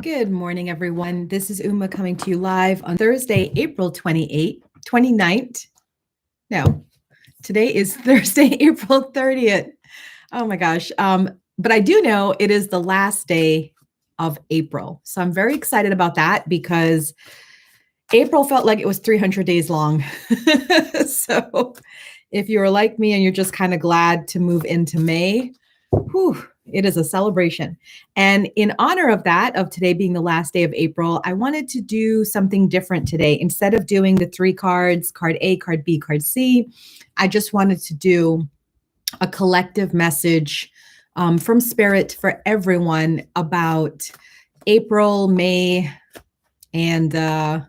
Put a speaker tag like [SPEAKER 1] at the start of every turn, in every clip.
[SPEAKER 1] Good morning, everyone. This is Uma coming to you live on Thursday, April 29th. No, today is Thursday, April 30th. Oh my gosh. But I do know it is the last day of April. So I'm very excited about that because April felt like it was 300 days long. So if you're like me and you're just kind of glad to move into May, whew, it is a celebration. And in honor of that, of today being the last day of April, I wanted to do something different today. Instead of doing the three cards, card A, card B, card C, I just wanted to do a collective message from Spirit for everyone about April, May, and I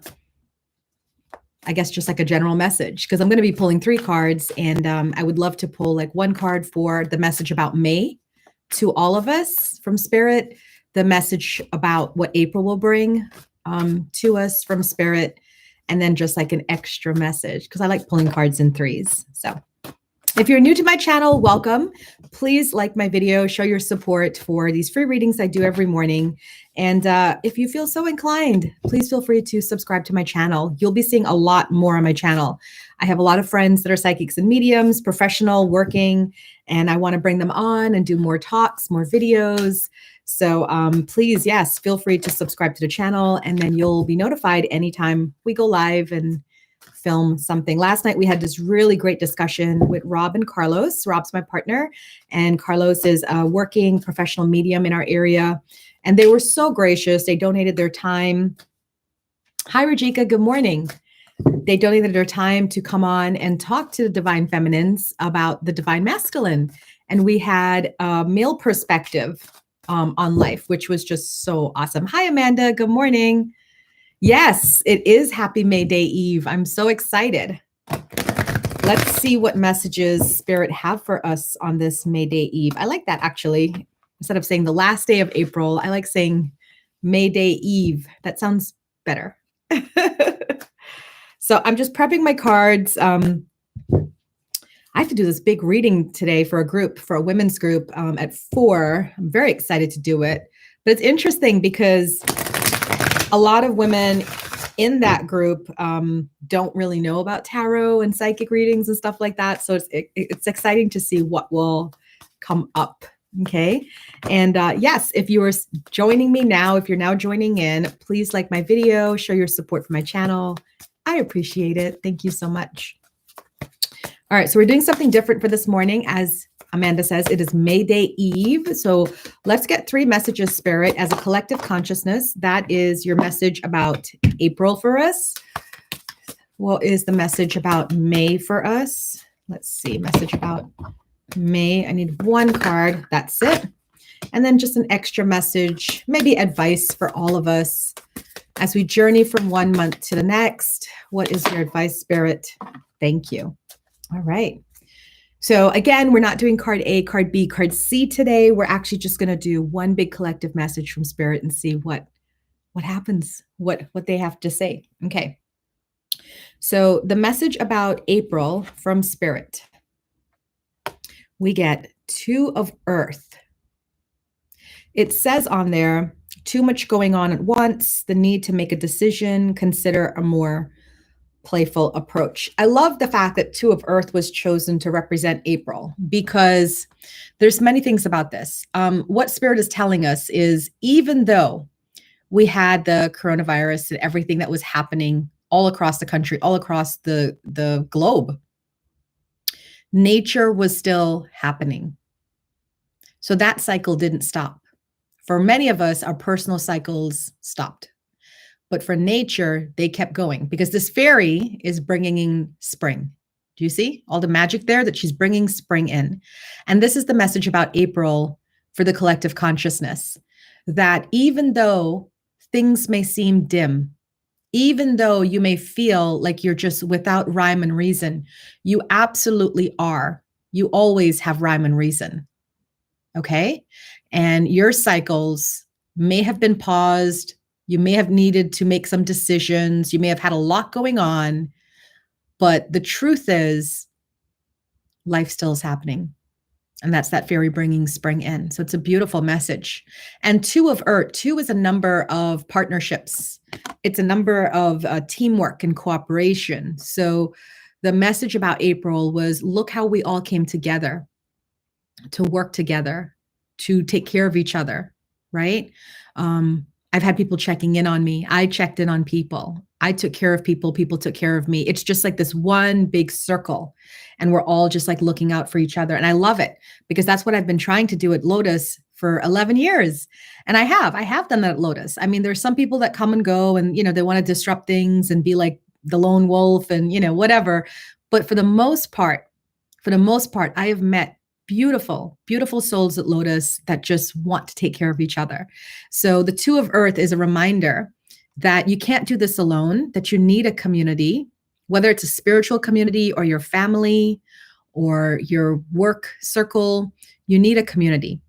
[SPEAKER 1] guess just like a general message, because I'm going to be pulling three cards, and I would love to pull like one card for the message about May to all of us from Spirit, the message about what April will bring to us from Spirit, and then just like an extra message, because I like pulling cards in threes. So if you're new to my channel, welcome. Please like my video, show your support for these free readings I do every morning. And if you feel so inclined, please feel free to subscribe to my channel. You'll be seeing a lot more on my channel. I have a lot of friends that are psychics and mediums, professional, working, and I want to bring them on and do more talks, more videos. So please, yes, feel free to subscribe to the channel, and then you'll be notified anytime we go live and film something. Last night we had this really great discussion with Rob and Carlos. Rob's my partner, and Carlos is a working professional medium in our area. And they were so gracious. They donated their time. Hi, Rajika. Good morning. They donated their time to come on and talk to the divine feminines about the divine masculine. And we had a male perspective on life, which was just so awesome. Hi, Amanda. Good morning. Yes, it is Happy May Day Eve. I'm so excited. Let's see what messages Spirit have for us on this May Day Eve. I like that, actually. Instead of saying the last day of April, I like saying May Day Eve. That sounds better. So I'm just prepping my cards. I have to do this big reading today for a group, for a women's group at 4. I'm very excited to do it. But it's interesting because a lot of women in that group don't really know about tarot and psychic readings and stuff like that. So it's exciting to see what will come up. Okay. And yes, if you are joining me now, if you're now joining in, please like my video, show your support for my channel. I appreciate it. Thank you so much. All right. So we're doing something different for this morning. As Amanda says, it is May Day Eve. So let's get 3 messages, Spirit, as a collective consciousness. That is your message about April for us. What is the message about May for us? Let's see. Message about May. I need 1 card. That's it. And then just an extra message, maybe advice for all of us as we journey from one month to the next. What is your advice, Spirit? Thank you. All right. So again, we're not doing card A, card B, card C today. We're actually just going to do one big collective message from Spirit and see what happens, what they have to say. Okay. So the message about April from Spirit, we get 2 of Earth. It says on there, too much going on at once, the need to make a decision, consider a more playful approach. I love the fact that 2 of Earth was chosen to represent April, because there's many things about this. What Spirit is telling us is, even though we had the coronavirus and everything that was happening all across the country, all across the globe, nature was still happening. So that cycle didn't stop. For many of us, our personal cycles stopped. But for nature, they kept going, because this fairy is bringing in spring. Do you see all the magic there, that she's bringing spring in? And this is the message about April for the collective consciousness, that even though things may seem dim, even though you may feel like you're just without rhyme and reason, you absolutely are. You always have rhyme and reason. Okay? And your cycles may have been paused. You may have needed to make some decisions. You may have had a lot going on. But the truth is, life still is happening. And that's that fairy bringing spring in. So it's a beautiful message. And 2 of Earth, 2 is a number of partnerships. It's a number of teamwork and cooperation. So the message about April was, look how we all came together to work together, to take care of each other, right? I've had people checking in on me. I checked in on people. I took care of people. People took care of me. It's just like this one big circle. And we're all just like looking out for each other. And I love it because that's what I've been trying to do at Lotus for 11 years. And I have done that at Lotus. I mean, there's some people that come and go and, they want to disrupt things and be like the lone wolf and, whatever. But for the most part, I have met beautiful, beautiful souls at Lotus that just want to take care of each other. So the 2 of Earth is a reminder that you can't do this alone, that you need a community, whether it's a spiritual community or your family or your work circle, you need a community.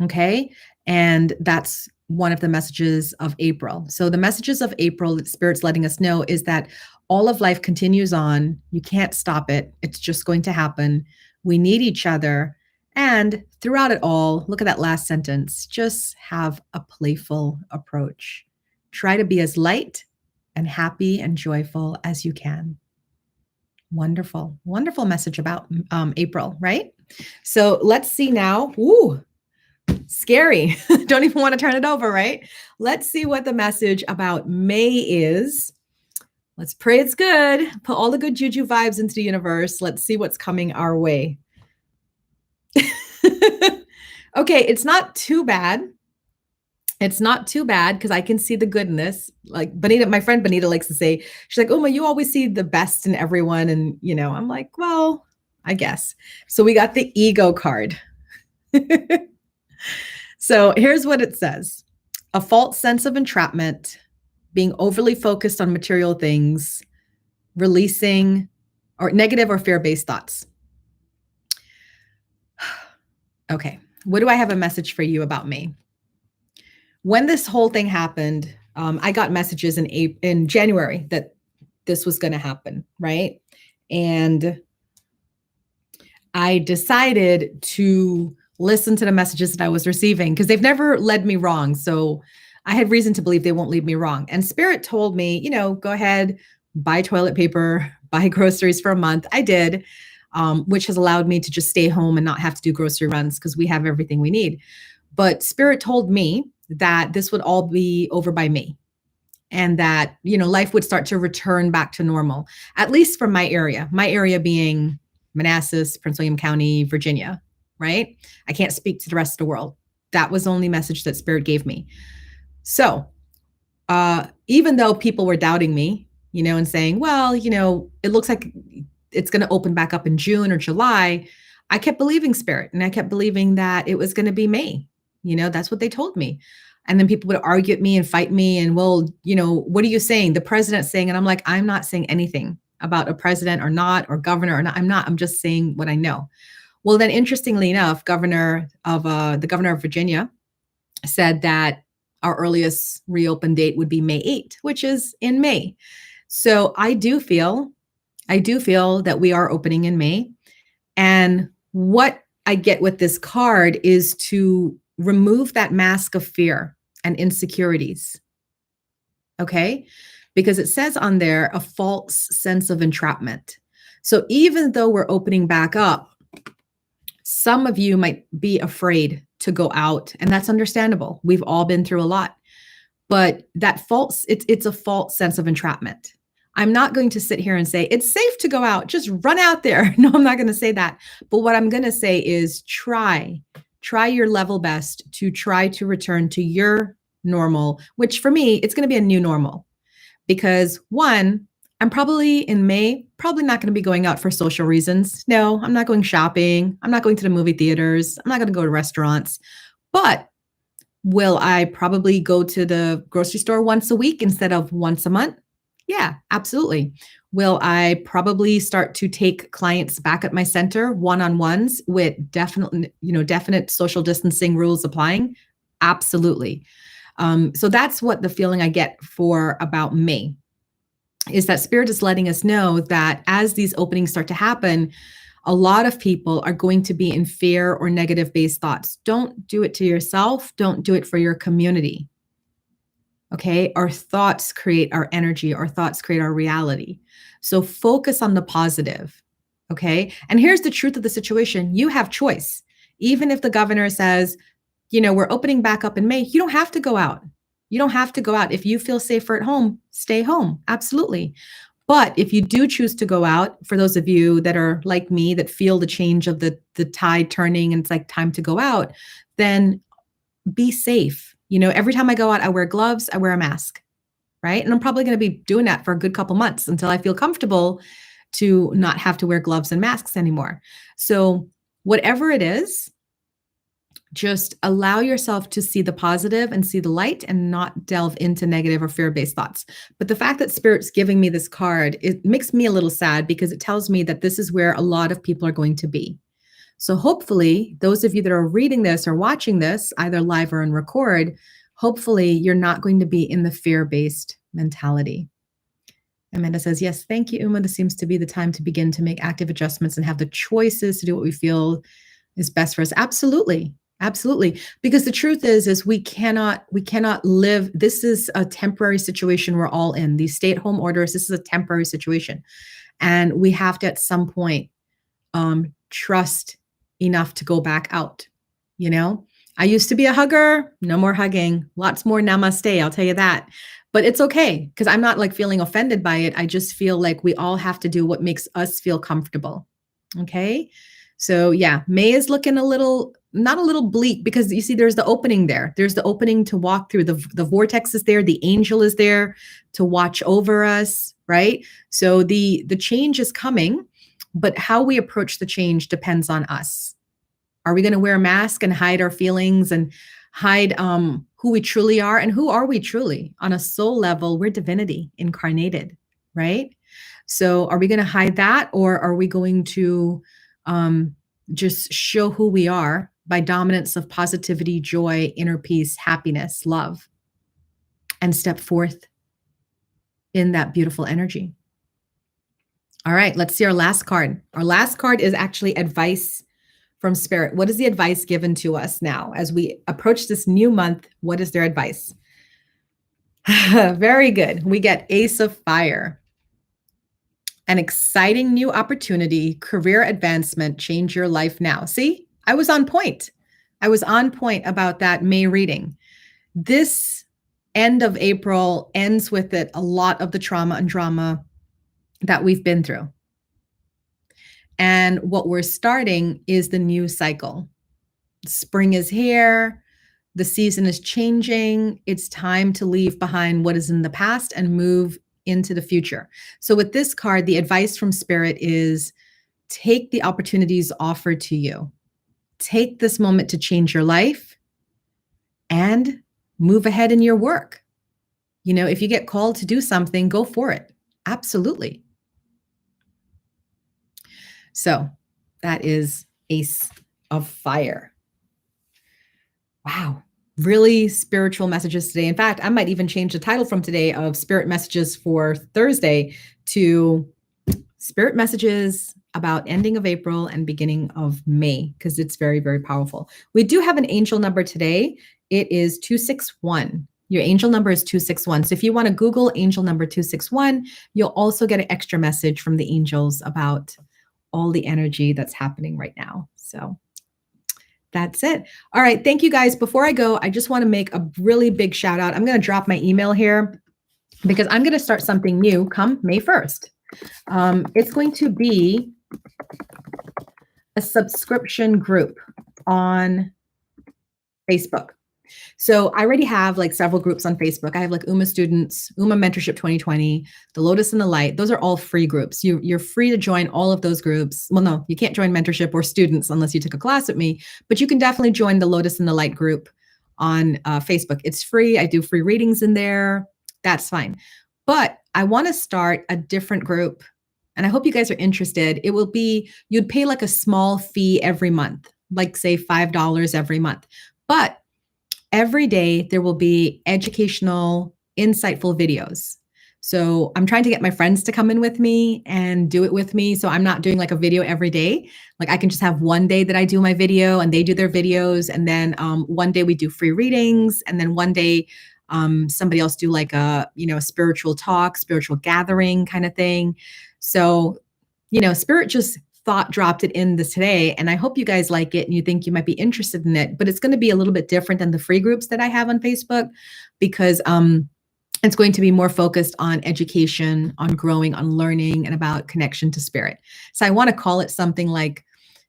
[SPEAKER 1] Okay. And that's one of the messages of April. So the messages of April that Spirit's letting us know is that all of life continues on. You can't stop it. It's just going to happen. We need each other. And throughout it all, look at that last sentence, just have a playful approach. Try to be as light and happy and joyful as you can. Wonderful, wonderful message about April, right? So let's see now. Ooh, scary. Don't even want to turn it over, right? Let's see what the message about May is. Let's pray it's good. Put all the good juju vibes into the universe. Let's see what's coming our way. Okay, it's not too bad. It's not too bad because I can see the goodness. Like Bonita, my friend Bonita likes to say, she's like, Uma, you always see the best in everyone. And, I'm like, well, I guess. So we got the ego card. So here's what it says. A false sense of entrapment, being overly focused on material things, releasing or negative or fear-based thoughts. Okay. What do I have a message for you about me? When this whole thing happened, I got messages in January that this was going to happen, right? And I decided to listen to the messages that I was receiving because they've never led me wrong. So I had reason to believe they won't lead me wrong. And Spirit told me, go ahead, buy toilet paper, buy groceries for a month. I did, which has allowed me to just stay home and not have to do grocery runs because we have everything we need. But Spirit told me that this would all be over by May and that, life would start to return back to normal, at least for my area being Manassas, Prince William County, Virginia, right? I can't speak to the rest of the world. That was the only message that Spirit gave me. So even though people were doubting me, and saying, well, it looks like it's going to open back up in June or July, I kept believing Spirit and I kept believing that it was going to be May. That's what they told me. And then people would argue at me and fight me. And well, what are you saying? The president's saying, and I'm like, I'm not saying anything about a president or not, or governor or not. I'm just saying what I know. Well, then interestingly enough, the governor of Virginia said that our earliest reopen date would be May 8th, which is in May. So I do feel that we are opening in May. And what I get with this card is to remove that mask of fear and insecurities. Okay? Because it says on there a false sense of entrapment. So even though we're opening back up, some of you might be afraid to go out, and that's understandable. We've all been through a lot. But that it's a false sense of entrapment. I'm not going to sit here and say, it's safe to go out, just run out there. No, I'm not going to say that. But what I'm going to say is try your level best to try to return to your normal, which for me, it's going to be a new normal. Because one, I'm probably in May, probably not going to be going out for social reasons. No, I'm not going shopping. I'm not going to the movie theaters. I'm not going to go to restaurants. But will I probably go to the grocery store once a week instead of once a month? Yeah, absolutely. Will I probably start to take clients back at my center one-on-ones with definite social distancing rules applying? Absolutely. So that's what the feeling I get for about May is that Spirit is letting us know that as these openings start to happen, a lot of people are going to be in fear or negative based thoughts. Don't do it to yourself. Don't do it for your community. Okay. Our thoughts create our energy. Our thoughts create our reality. So focus on the positive. Okay. And here's the truth of the situation. You have choice. Even if the governor says, we're opening back up in May, you don't have to go out. You don't have to go out. If you feel safer at home, stay home. Absolutely. But if you do choose to go out, for those of you that are like me, that feel the change of the tide turning and it's like time to go out, then be safe. Every time I go out, I wear gloves, I wear a mask, right? And I'm probably going to be doing that for a good couple months until I feel comfortable to not have to wear gloves and masks anymore. So whatever it is, just allow yourself to see the positive and see the light and not delve into negative or fear-based thoughts. But the fact that Spirit's giving me this card, it makes me a little sad because it tells me that this is where a lot of people are going to be. So hopefully, those of you that are reading this or watching this, either live or in record, hopefully you're not going to be in the fear-based mentality. Amanda says, yes, thank you, Uma. This seems to be the time to begin to make active adjustments and have the choices to do what we feel is best for us. Absolutely. Absolutely. Because the truth is we cannot live. This is a temporary situation we're all in. These stay-at-home orders, this is a temporary situation. And we have to, at some point, trust enough to go back out. I used to be a hugger, no more hugging, lots more namaste, I'll tell you that. But it's okay, because I'm not like feeling offended by it. I just feel like we all have to do what makes us feel comfortable. Okay. So yeah, May is looking not a little bleak, because you see, there's the opening there. There's the opening to walk through. The vortex is there. The angel is there to watch over us, right? So the change is coming, but how we approach the change depends on us. Are we going to wear a mask and hide our feelings and hide who we truly are? And who are we truly? On a soul level, we're divinity incarnated, right? So are we going to hide that, or are we going to just show who we are by dominance of positivity, joy, inner peace, happiness, love, and step forth in that beautiful energy? All right, let's see our last card. Our last card is actually advice from Spirit. What is the advice given to us now as we approach this new month? What is their advice? Very good. We get Ace of Fire. An exciting new opportunity, career advancement, change your life now. See, I was on point. I was on point about that May reading. This end of April ends with it a lot of the trauma and drama that we've been through. And what we're starting is the new cycle. Spring is here. The season is changing. It's time to leave behind what is in the past and move into the future. So with this card, the advice from Spirit is take the opportunities offered to you. Take this moment to change your life and move ahead in your work. If you get called to do something, go for it. Absolutely. So that is Ace of Fire. Wow. Really spiritual messages today. In fact, I might even change the title from today of Spirit Messages for Thursday to Spirit Messages about ending of April and beginning of May, because it's very, very powerful. We do have an angel number today. It is 261. Your angel number is 261. So if you want to Google angel number 261, you'll also get an extra message from the angels about all the energy that's happening right now. So that's it. All right. Thank you guys. Before I go, I just want to make a really big shout out. I'm going to drop my email here because I'm going to start something new come May 1st. It's going to be a subscription group on Facebook. So I already have like several groups on Facebook. I have like Uma Students, Uma Mentorship 2020, the Lotus and the Light. Those are all free groups. You're free to join all of those groups. Well, no, you can't join Mentorship or Students unless you took a class with me, but you can definitely join the Lotus and the Light group on Facebook. It's free. I do free readings in there. That's fine. But I want to start a different group, and I hope you guys are interested. It will be, you'd pay like a small fee every month, like say $5 every month. But every day there will be educational, insightful videos. So I'm trying to get my friends to come in with me and do it with me. So I'm not doing like a video every day. Like I can just have one day that I do my video and they do their videos. And then one day we do free readings. And then one day somebody else do like a, spiritual talk, spiritual gathering kind of thing. So, Spirit just thought dropped it in this today. And I hope you guys like it and you think you might be interested in it, but it's going to be a little bit different than the free groups that I have on Facebook because it's going to be more focused on education, on growing, on learning, and about connection to spirit. So I want to call it something like,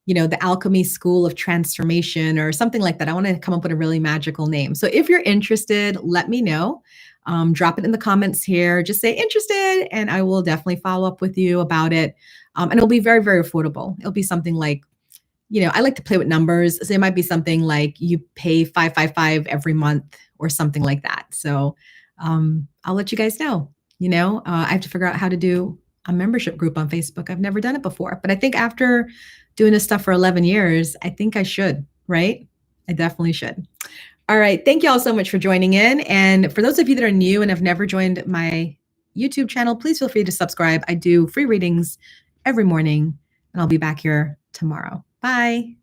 [SPEAKER 1] the Alchemy School of Transformation or something like that. I want to come up with a really magical name. So if you're interested, let me know. Drop it in the comments here. Just say interested, and I will definitely follow up with you about it. And it'll be very, very affordable. It'll be something like, I like to play with numbers. So it might be something like you pay $555 every month or something like that. So I'll let you guys know. I have to figure out how to do a membership group on Facebook. I've never done it before, but I think after doing this stuff for 11 years, I think I should, right? I definitely should. All right. Thank you all so much for joining in. And for those of you that are new and have never joined my YouTube channel, please feel free to subscribe. I do free readings every morning, and I'll be back here tomorrow. Bye.